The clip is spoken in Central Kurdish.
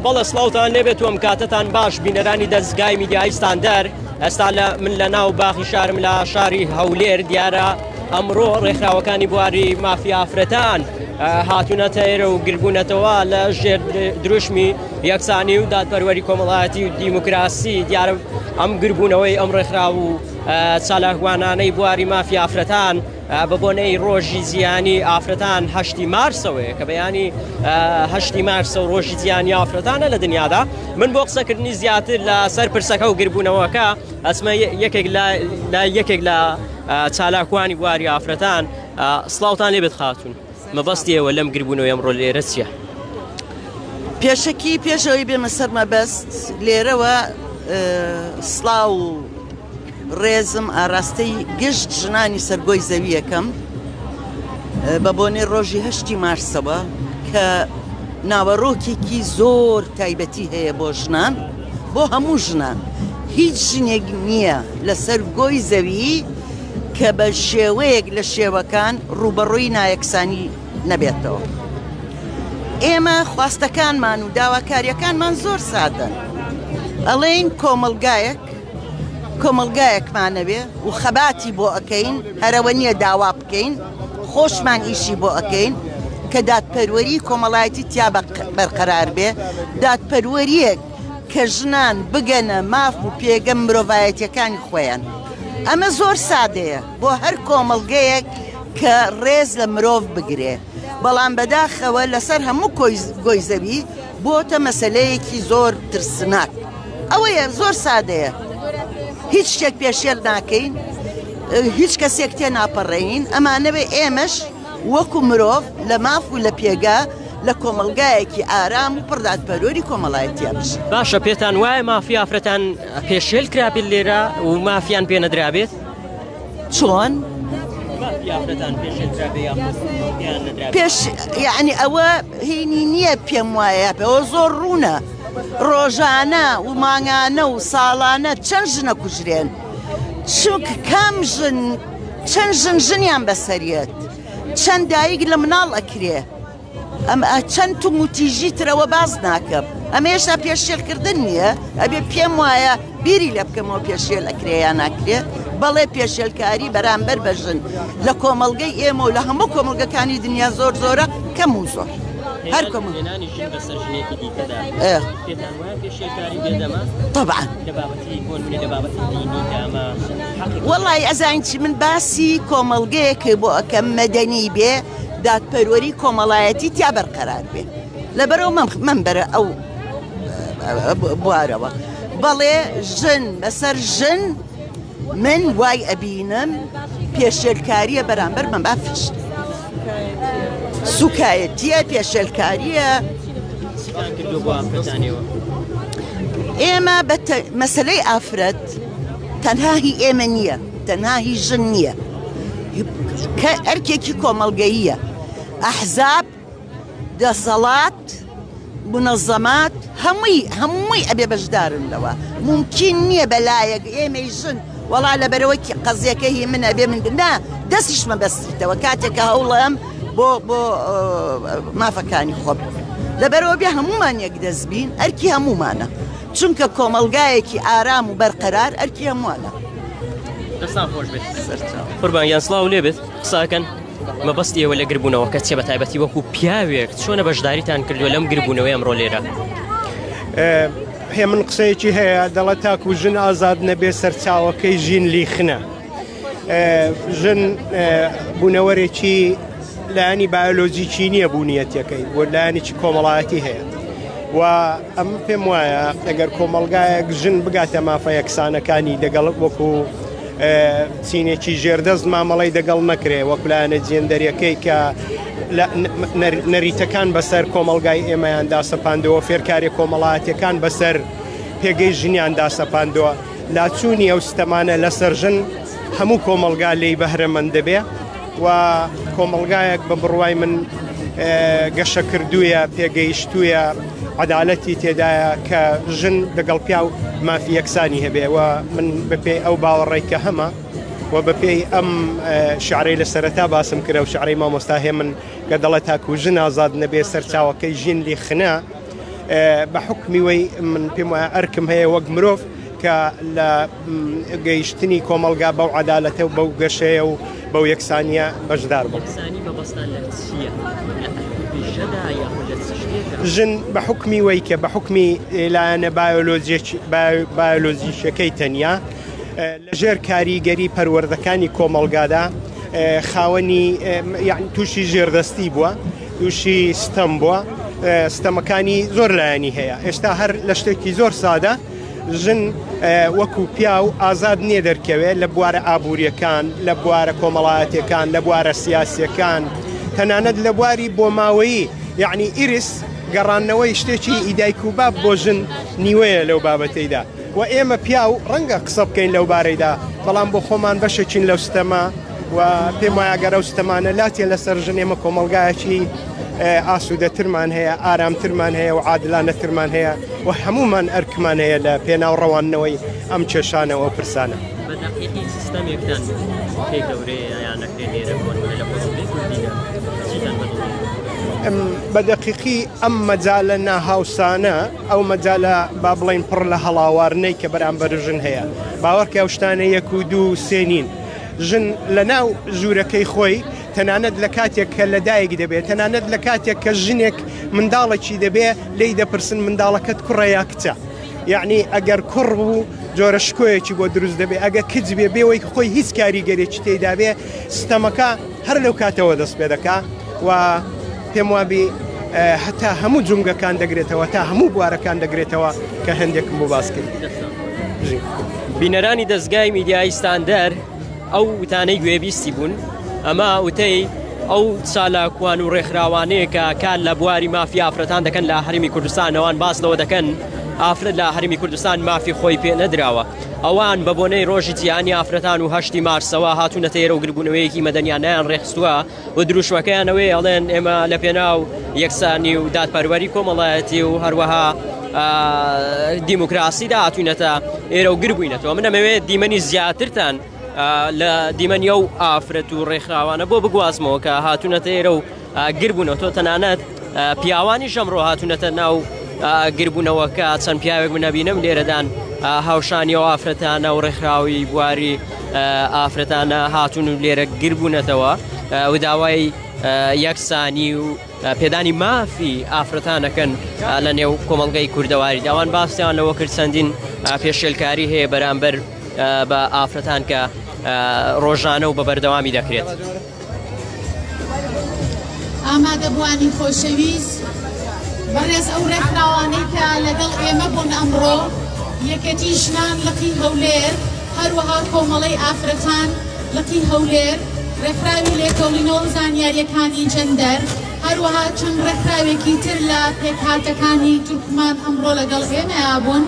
بەڵێ سڵاوتان لێبێت وەم کاتتان باش بینەرانی دەستگای میدیای ستاندەر. ئێستا من لە ناو باخی شارم لە شاری هەولێر دیارە ئەمڕۆ ڕێکخراوەکانی بواری مافیا ئافرەتان هاتوونەتە ئێرە و گربوونەتەوە لە ژێر دروشمی یەکسانی و دادپەروەری کۆمەڵایەتی و دیموکراسی. دیارە ئەم گربوونەوەی ئەم ڕێکخراو و چالاکوانانەی بواری مافیا ئافرەتان بە بۆنەی ڕۆژی زیانی ئافرەتان 8 مارسەوەیە کە بەیانی 8 مارسە و ڕۆژی زیانی ئافرەتانە لە دنیادا. من بۆ قسەکردنی زیاتر لە سەر پرسەکە و گربوونەوەکە ئەسمە یەکێک لە چالاکوانی بواری ئافرەتان. سڵاوتان لێبێت خاتون، مەبەستیەوە لەم گربوونەوەی ئەمڕۆ لێرە چییە؟ پێشەوەی بێمە سەر مەبەست لێرەوە سڵاو و ڕێزم ئاراستەی گشت ژنانی سەرگۆی زەویەکەم بە بۆنێ ڕۆژی 8 مارسەوە کە ناوەڕۆکێکی زۆر تایبەتی هەیە بۆ ژنان، بۆ هەموو ژنان. هیچ ژنێک نییە لە سەرگۆی زەوی کە بە شێوەیەک لە شێوەکان ڕوبەڕووی نایەکسانی نەبێتەوە. ئێمە خواستەکانمان و داواکاریەکانمان زۆر سادەن. ئەڵێن کۆمەلگایەکمانەوێ و خەباتی بۆ ئەەکەین، هەرەوە نییە داوا بکەین، خۆشمان ئیشی بۆ ئەەکەین کە دادپەروەری کۆمەڵایەتی تیا بەرقەرار بێ، دادپەروەریەک کە ژنان بگەنە ماف و پێگە مرۆڤایەتیەکانی خۆیان. ئەمە زۆر سادەیە بۆ هەر کۆمەلگەیەک کە ڕێز لە مرۆڤ بگرێ، بەڵام بەداخەوە لەسەر هەموو گۆی زەوی بۆتە مەسەلەیەکی زۆر ترسناک. ئەوەیە زۆر سادەیە، هیچ شتێک پێشێل ناکەین، هیچ کەسێک تێ ناپەڕێین. ئەمانەوێ ئێمەش وەکو مرۆڤ لە ماف و لە پێگا لە کۆمەلگایەکی ئارام و پڕدادپەروەری کۆمەڵایەتیا بشین. باشە، پێتان وایە مافیا ئافرەتان پێشێل کرابێت لێرە و مافیان پێ نەدرابێت؟ چۆن؟ یعنی ئەوە هینی نییە پێم وایە، ئەوە زۆر ڕوونە. ڕۆژانە و مانگانە و ساڵانە چەند ژنە کوژرێن، چونکە کام چەند ژنیان بەسەریەت، چەند دایک لە مناڵ ئەکرێ، چەند توم و تیژی ترەوە باز ناکەم. ئەمە هێشتا پێشێلکردن نییە، ئەبێ پێم وایە بیری لە بکەمەوە پێشێل ئەکرێ یان ناکرێ. بەڵێ پێشێلکاری بەرامبەر بەژن لە کۆمەلگەی ئێمە و لە هەموو کۆمەلگەکانی دنیا زۆر زۆرە، کەم و زۆر. هەر طبعا وەڵی ئەزانچی من باسی کۆمەلگەیەکە بۆ ئەەکەم مەدەنی بێ، دادپەروەری کۆمەڵایەتی تیا بەرقەرار بێ. لەبەرەوە من بەرە ئەو بوارەوە بەڵێ ژن بەسەر ژن من وای ئەبینم پێشێلکاریە بەرامبەر من بافش سوکایەتیە، پێشێلکاریە. ئێمە بە مەسەلەی ئافرەت تەنها هی ئێمە نییە، تەنها هی ژن نییە، کە ئەرکێکی کۆمەلگەییە. ئەحزاب، دەسەڵات، منەظەمات هەمووی ئەبێ بەشدارن لەوە. ممکن نییە بەلایەک ئێمەی ژن وەڵا لەبەرەوەی قەزیەکە هی من ئەبێ من نا دەستیشمە بەستیتەوە کاتێکە هەوڵەم بۆ مافەکانی خۆم. لەبەرەوە بێ هەمومان یەک دەستبین، ئەرکی هەمومانە، چونکە کۆمەلگایەکی ئارام و بەرقەرار ئەرکی هەمووانە. قوربانیان سڵاو لێبێت. قساکەن مەبەستیەوە لە گربوونەوە کە چێ بە تایبەتی وەکو پیاوێک چۆنە بەشداریتان کردووە لەم گربوونەوەی ئەمڕۆ لێرە؟ هێ من قسەیەکی هەیە، دەڵێت تاکو ژن ئازاد نەبێ سەرچاوەکەی ژین لیخنە. ژن بوونەوەرێکی لایانی بایۆلۆجیکی نییە بوونیەتەکەی، بۆ لایەنێکی کۆمەڵایەتی هەیە. و ئەم پێم وایە ئەگەر کۆمەلگایەک ژن بگاتە مافە یەکسانەکانی دەگەڵ وەکو چینێکی ژێردەست مامەڵی دەگەڵ نەکرێ، وەکولایەنە جێندەریەکەی کە نەریتەکان بەسەر کۆمەلگای ئێمەیان داسەپاندەوە، فێرکاری کۆمەڵایەتیەکان بەسەر پێگەی ژنیان داسەپاندەوە. لاچوونی ئەو سیستەمانە لەسەر ژن هەموو کۆمەلگا لێی بەهرەمەند دەبێ و کۆمەلگایەک بە بڕوای من گەشە کردوویە، پێگەیشتوویە، عەدالەتی تێدایە کە ژن دەگەڵ پیا و مافی یەکسانی هەبێ. و من بەپێی ئەو باوەڕێی کە هەمە و بەپێی ئەم شعرەی لە سەرەتا باسم کرا و شعرەی مامۆستا هێ من کە دەڵێت تاکو ژن ئازاد نەبێ سەرچاوەکەی ژین لیخنە، بە حکمی وەی من پێم وایە ئەرکم هەیە وەک مرۆڤ کە لە گەیشتنی کۆمەلگا بەو عەدالەتە و بەو گەشەیە و بەو یەکسانیە بەشدار بوو. ژن بە حکمی وەی کە بە حکمی لایەنە بایۆلۆجیشەکەی تەنیا لەژێر کاریگەری پەروەردەکانی کۆمەلگادا خاوەنی یعنی تووشی ژێردەستی بووە، تووشی ستەم بووە، ستەمەکانی زۆر لایەنی هەیە. ئێستا هەر لە شتێکی زۆر سادە ژن وەکو پیا و ئازاد نییە دەرکەوێت لە بوارە ئابوووریەکان، لە بوارە کۆمەڵایەتەکان، لە بوارە سیاسیەکان، تەنانەت لە بواری بۆ ماوەیی یعنی ئیرس گەڕانەوەی شتێکی ئیدایک و باب بۆ ژن نیوەیە لەو بابەتەیدا و ئێمە پیا و ڕەنگە قسە بکەین لەو بارەیدا، بەڵام بۆ خۆمان بەشێکین لەو ستەما و پێم وایە گەرە و ستەمانە لاتێ لەسەر ژن ئێمە کۆمەلگایەکی ئاسوودەترمان هەیە، ئارامترمان هەیە و عادلانەترمان هەیە و هەمومان ئەرکمان هەیە لە پێناو ڕەوانەوەی ئەم کێشانەوە و پرسانە. بە دەقیقی ئەم مەجالە ناهاوسانە ئەو مەجالە با بڵین پڕ لە هەڵاوارنەی کە بەرامبەر ژن هەیە، باوەڕکە ئەو شتانە 1 و 2 و 3 نین. ژن لە ناو ژوورەکەی خۆی تەنانەت لە کاتێک کە لەدایک دەبێت، تەنانەت لە کاتێک کە ژنێک منداڵێکی دەبێت لی دەپرسن منداڵەکەت کوڕە یا کچە، یعنی ئەگەر کوڕ بوو جۆرە شکۆیەکی بۆ دروست دەبێت، ئەگە کچ بێ بێەوەی خۆی هیچ کاریگەرێکی تێدا بێ ستەمەکە هەر لەو کاتەوە دەست پێ دەکا و پێم وابی هەتا هەموو جونگەکان دەگرێتەوە تا هەموو بوارەکان دەگرێتەوە کە هەندێکم بۆ باس کرد. بینەرانی دەستگای میدیای ستاندەر ئەو وتانەی گوێبیستی بوون، ئەمە وتەی ئەو چالاکوان و ڕێکخراوانەیە کە کار لە بواری مافی ئافرەتان دەکەن لە هەرێمی کوردستانەوان باس لەوە دەکەن ئافرەت لە هەرێمی کوردستان مافی خۆی پێ نەدراوە. ئەوان بە بۆنەی ڕۆژی جیهانی ئافرەتان و 8 مارسەوە هاتوونەتە ئێرە و گربوونەوەیەکی مەدەنیانیان ڕێخستووە و دروشمەکەیانەوەی ئەڵێن ئێمە لە پێناو یەکسانی و دادپەروەری کۆمەڵایەتی و هەروەها دیموکراسیدا هاتوونەتە ئێرە و گربووینەتەوە. من ئەمەوێت دیمەنی زیاترتان لە دیمەنیە و ئافرەت و ڕێکخراوانە بۆ بگوازمەوە کە هاتوونەتە ئێرە و گربوونەوە. تەنانەت پیاوانی ژەمڕۆ هاتوونەتە ناو گربوونەوەکە چەند پیاوێک منەبینم لێرەدان هاوشانی و ئافرەتانە و ڕێکخراوی بواری ئافرەتانە هاتوون و لێرە گربوونەتەوە و داوای یەکسانی و پێدانی مافی ئافرەتانەکەن لە نێو کۆمەڵگەی کوردەواری داوان باستیان لەوە کرد چەندین پێشێلکاری هەیە بەرامبەر بە ئافرەتان کە ڕۆژانە و بە بەردەوامی دەکرێت. ئامادەبوانی خۆشەویست بەڕێز ئەو ڕێکخراوانەی کە لەگەڵ ئێمە بوون ئەمڕۆ، یەکەتی ژنان لەقی هەولێر، هەروەها کۆمەڵەی ئافرەتان لەقی هەولێر، ڕێکخراوی لێکۆڵینەوە زانیاریەکانی جەندەر، هەروەها چەند ڕێکخراوێکی تر لە پێکهاتەکانی تورکمان ئەمڕۆ لەگەڵ ئێمە بوون.